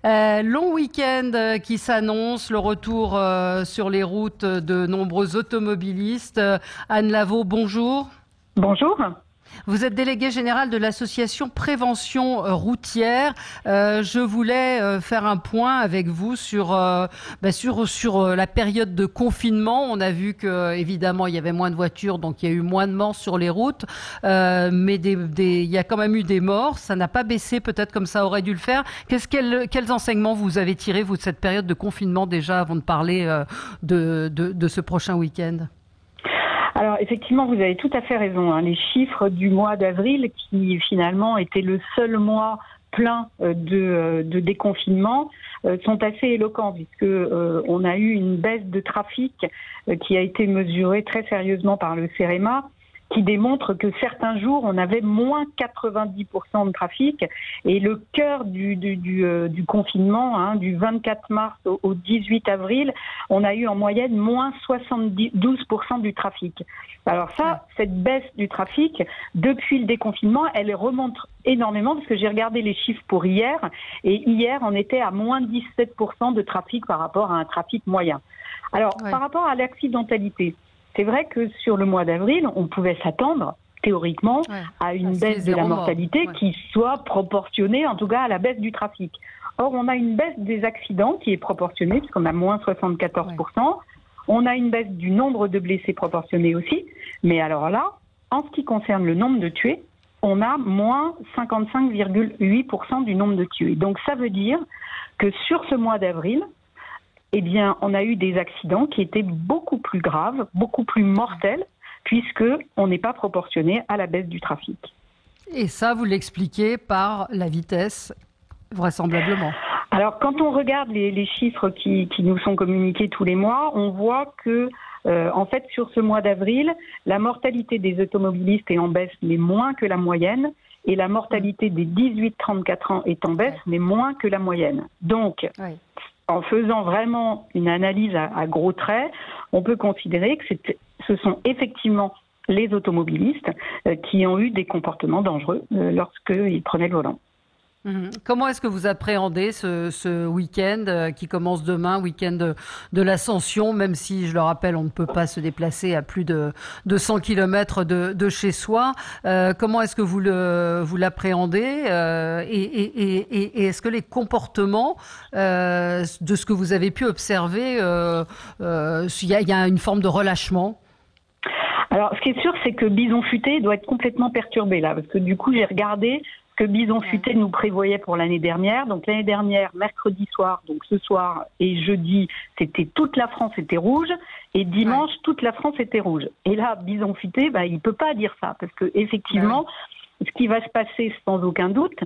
Long week-end qui s'annonce, le retour sur les routes de nombreux automobilistes. Anne Lavaux, bonjour. Bonjour. Vous êtes déléguée générale de l'association Prévention routière. Je voulais faire un point avec vous sur la période de confinement. On a vu que évidemment il y avait moins de voitures, donc il y a eu moins de morts sur les routes, mais il y a quand même eu des morts. Ça n'a pas baissé peut-être comme ça aurait dû le faire. Quels enseignements vous avez tirés vous de cette période de confinement déjà avant de parler de ce prochain week-end? Alors effectivement, vous avez tout à fait raison. Les chiffres du mois d'avril, qui finalement était le seul mois plein de déconfinement, sont assez éloquents puisque on a eu une baisse de trafic qui a été mesurée très sérieusement par le CEREMA, qui démontre que certains jours, on avait moins 90% de trafic. Et le cœur du confinement, du 24 mars au 18 avril, on a eu en moyenne moins 72% du trafic. Alors ça, cette baisse du trafic, depuis le déconfinement, elle remonte énormément, parce que j'ai regardé les chiffres pour hier, et hier, on était à moins 17% de trafic par rapport à un trafic moyen. Alors, par rapport à l'accidentalité, c'est vrai que sur le mois d'avril, on pouvait s'attendre, théoriquement, à une baisse de la mortalité qui soit proportionnée, en tout cas, à la baisse du trafic. Or, on a une baisse des accidents qui est proportionnée, puisqu'on a moins 74%. On a une baisse du nombre de blessés proportionnée aussi. Mais alors là, en ce qui concerne le nombre de tués, on a moins 55,8% du nombre de tués. Donc, ça veut dire que sur ce mois d'avril, eh bien, on a eu des accidents qui étaient beaucoup plus graves, beaucoup plus mortels, puisque on n'est pas proportionné à la baisse du trafic. Et ça, vous l'expliquez par la vitesse, vraisemblablement. Alors, quand on regarde les chiffres qui nous sont communiqués tous les mois, on voit que, en fait, sur ce mois d'avril, la mortalité des automobilistes est en baisse, mais moins que la moyenne, et la mortalité des 18-34 ans est en baisse, mais moins que la moyenne. Donc, en faisant vraiment une analyse à gros traits, on peut considérer que ce sont effectivement les automobilistes qui ont eu des comportements dangereux lorsqu'ils prenaient le volant. Comment est-ce que vous appréhendez ce week-end qui commence demain, week-end de l'Ascension, même si, je le rappelle, on ne peut pas se déplacer à plus de 100 km de chez soi. Comment est-ce que vous l'appréhendez et est-ce que les comportements de ce que vous avez pu observer, il y a une forme de relâchement? Alors, ce qui est sûr, c'est que Bison Futé doit être complètement perturbé là, parce que du coup, j'ai regardé que Bison Futé nous prévoyait pour l'année dernière. Donc l'année dernière, mercredi soir, donc ce soir et jeudi, c'était toute la France était rouge, et dimanche, toute la France était rouge. Et là, Bison Futé, il peut pas dire ça, parce que effectivement, ce qui va se passer sans aucun doute,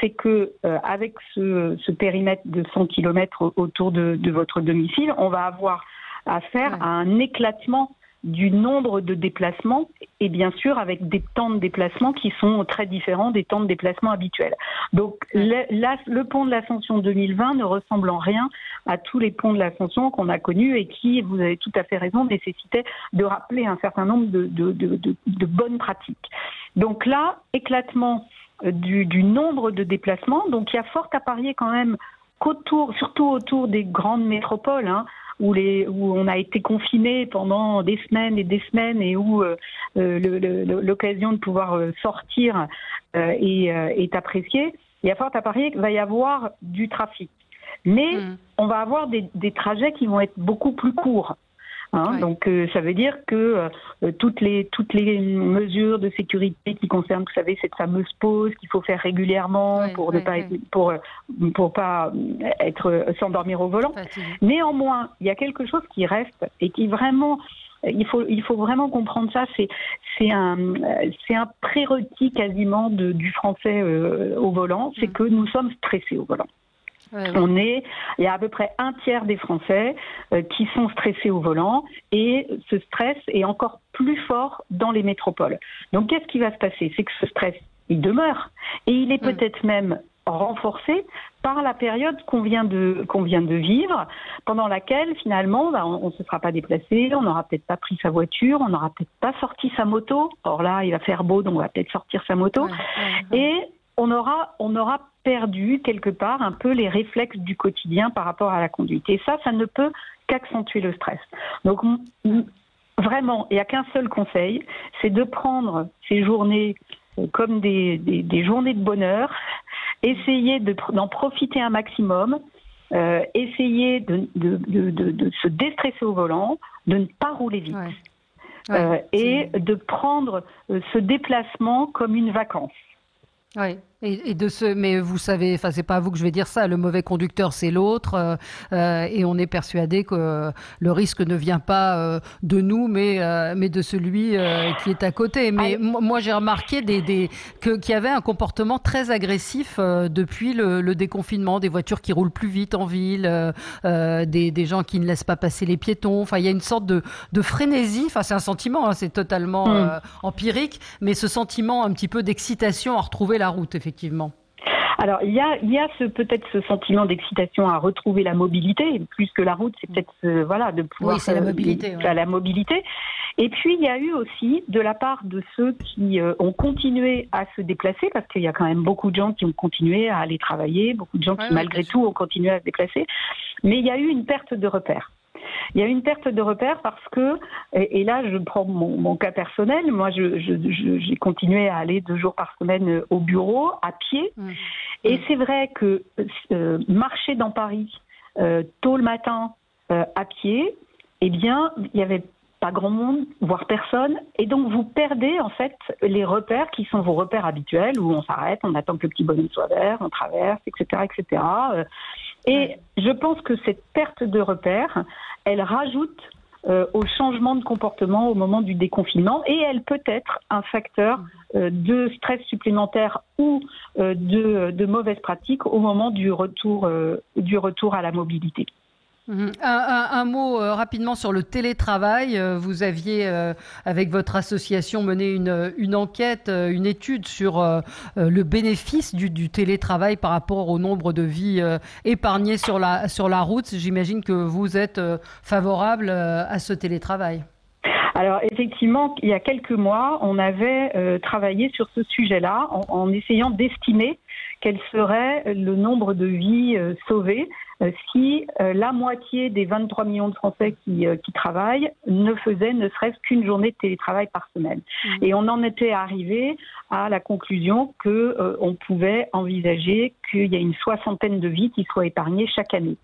c'est que avec ce périmètre de 100 km autour de votre domicile, on va avoir affaire à un éclatement du nombre de déplacements et bien sûr avec des temps de déplacement qui sont très différents des temps de déplacement habituels. Donc le pont de l'Ascension 2020 ne ressemble en rien à tous les ponts de l'Ascension qu'on a connus et qui, vous avez tout à fait raison, nécessitaient de rappeler un certain nombre de bonnes pratiques. Donc là, éclatement du nombre de déplacements, donc il y a fort à parier quand même surtout autour des grandes métropoles, où on a été confiné pendant des semaines et des semaines et où l'occasion de pouvoir sortir est appréciée, il y a fort à parier qu'il va y avoir du trafic. Mais on va avoir des trajets qui vont être beaucoup plus courts. Donc ça veut dire que toutes les mesures de sécurité qui concernent, vous savez, cette fameuse pause qu'il faut faire régulièrement pour pas s'endormir au volant. Néanmoins, il y a quelque chose qui reste et qui vraiment il faut vraiment comprendre ça. C'est un prérequis quasiment du français au volant, c'est que nous sommes stressés au volant. Il y a à peu près un tiers des Français qui sont stressés au volant et ce stress est encore plus fort dans les métropoles. Donc qu'est-ce qui va se passer? C'est que ce stress, il demeure et il est peut-être même renforcé par la période qu'on vient de vivre, pendant laquelle finalement on ne se sera pas déplacé, on n'aura peut-être pas pris sa voiture, on n'aura peut-être pas sorti sa moto. Or là, il va faire beau, donc on va peut-être sortir sa moto et on aura perdu quelque part un peu les réflexes du quotidien par rapport à la conduite. Et ça ne peut qu'accentuer le stress. Donc vraiment, il n'y a qu'un seul conseil, c'est de prendre ces journées comme des journées de bonheur, essayer d'en profiter un maximum, essayer de se déstresser au volant, de ne pas rouler vite. Et de prendre ce déplacement comme une vacance. Oui, mais vous savez, enfin c'est pas à vous que je vais dire ça. Le mauvais conducteur, c'est l'autre, et on est persuadé que le risque ne vient pas de nous, mais de celui qui est à côté. Mais moi, j'ai remarqué qu'il y avait un comportement très agressif depuis le déconfinement, des voitures qui roulent plus vite en ville, des gens qui ne laissent pas passer les piétons. Enfin, il y a une sorte de frénésie. Enfin, c'est un sentiment, hein, c'est totalement empirique, mais ce sentiment un petit peu d'excitation à retrouver la route, effectivement. Alors, il y a peut-être ce sentiment d'excitation à retrouver la mobilité, plus que la route, c'est peut-être de pouvoir... Oui, c'est la mobilité. La mobilité. Et puis, il y a eu aussi, de la part de ceux qui ont continué à se déplacer, parce qu'il y a quand même beaucoup de gens qui ont continué à aller travailler, beaucoup de gens qui, malgré tout, ont continué à se déplacer, mais il y a eu une perte de repères. Il y a une perte de repères parce que, et là je prends mon cas personnel, moi j'ai continué à aller 2 jours par semaine au bureau, à pied, et c'est vrai que marcher dans Paris tôt le matin à pied, eh bien il n'y avait pas grand monde, voire personne, et donc vous perdez en fait les repères qui sont vos repères habituels, où on s'arrête, on attend que le petit bonhomme soit vert, on traverse, etc. etc. Et je pense que cette perte de repères, elle rajoute au changement de comportement au moment du déconfinement, et elle peut être un facteur de stress supplémentaire ou de mauvaises pratiques au moment du retour à la mobilité. Un mot rapidement sur le télétravail. Vous aviez, avec votre association, mené une enquête, une étude sur le bénéfice du télétravail par rapport au nombre de vies épargnées sur la route. J'imagine que vous êtes favorable à ce télétravail. Alors effectivement, il y a quelques mois, on avait travaillé sur ce sujet-là en essayant d'estimer quel serait le nombre de vies sauvées si la moitié des 23 millions de Français qui travaillent ne faisaient ne serait-ce qu'une journée de télétravail par semaine. Et on en était arrivé à la conclusion qu'on pouvait envisager qu'il y a une 60aine de vies qui soient épargnées chaque année.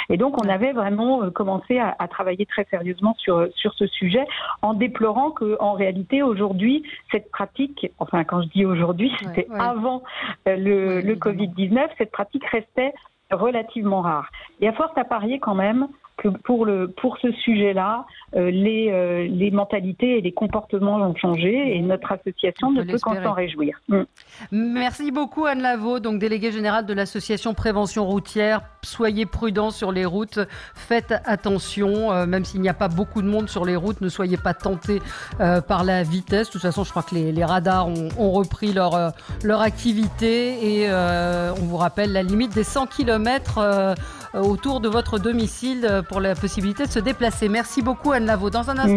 Et donc, on avait vraiment commencé à travailler très sérieusement sur ce sujet, en déplorant qu'en réalité, aujourd'hui, cette pratique, enfin, quand je dis aujourd'hui, c'était avant le Covid-19, cette pratique restait relativement rare. Et à force à parier quand même que pour ce sujet-là, les mentalités et les comportements ont changé, et notre association ne peut qu'en s'en réjouir. Merci beaucoup Anne Lavaux, donc déléguée générale de l'association Prévention Routière. Soyez prudents sur les routes, faites attention, même s'il n'y a pas beaucoup de monde sur les routes, ne soyez pas tentés par la vitesse. De toute façon, je crois que les radars ont repris leur activité, et on vous rappelle la limite des 100 km autour de votre domicile pour la possibilité de se déplacer. Merci beaucoup Anne Lavaux. Dans un instant.